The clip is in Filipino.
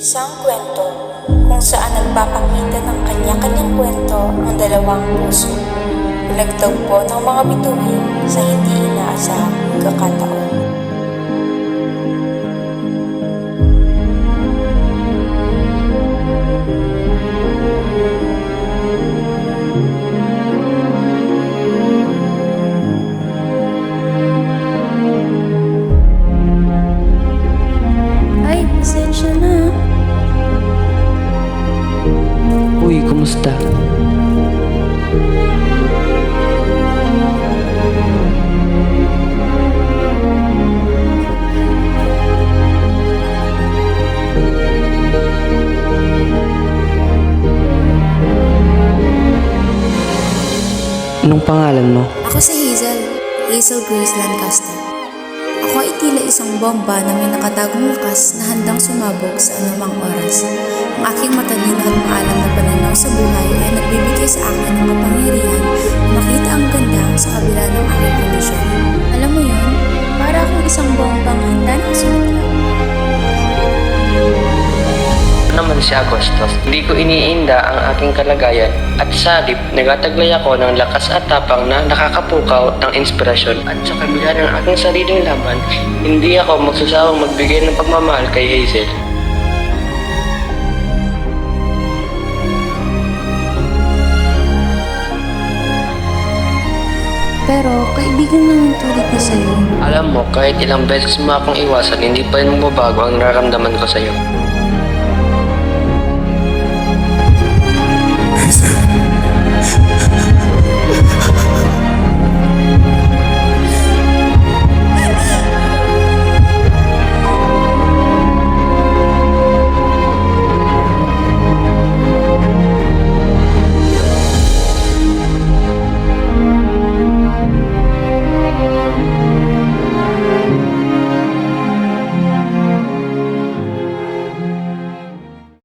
Isang kwento kung saan nagpapakita ng kanya-kanyang kwento ang dalawang puso. Nagtagpo ng mga bituin sa hindi inaasahang pagkakataon. Ay, pasensya na. Uy, kumusta? Anong pangalan mo? Ako si Hazel Grace Lancaster. Ako ay tila isang bomba na may nakatagong lakas na handang sumabog sa anumang oras. Ang aking matalino at maalam na pananaw sa buhay ay nagbibigay sa akin ng kapangyarihan na makita ang ganda sa kabila ng aking kondisyon. Alam mo yun, para akong isang bombang handa ng sumitla. Naman si Agostos. Hindi ko iniinda ang aking kalagayan at sa halip nagataglay ako ng lakas at tapang na nakakapukaw ng inspirasyon at sa kabila ng aking sariling laban, hindi ako magsasawang magbigay ng pagmamahal kay Hazel. Pero kaibigan naman tulad ko sa'yo. Alam mo, kahit ilang beses mo akong iwasan, hindi pa rin mababago ang nararamdaman ko sa'yo.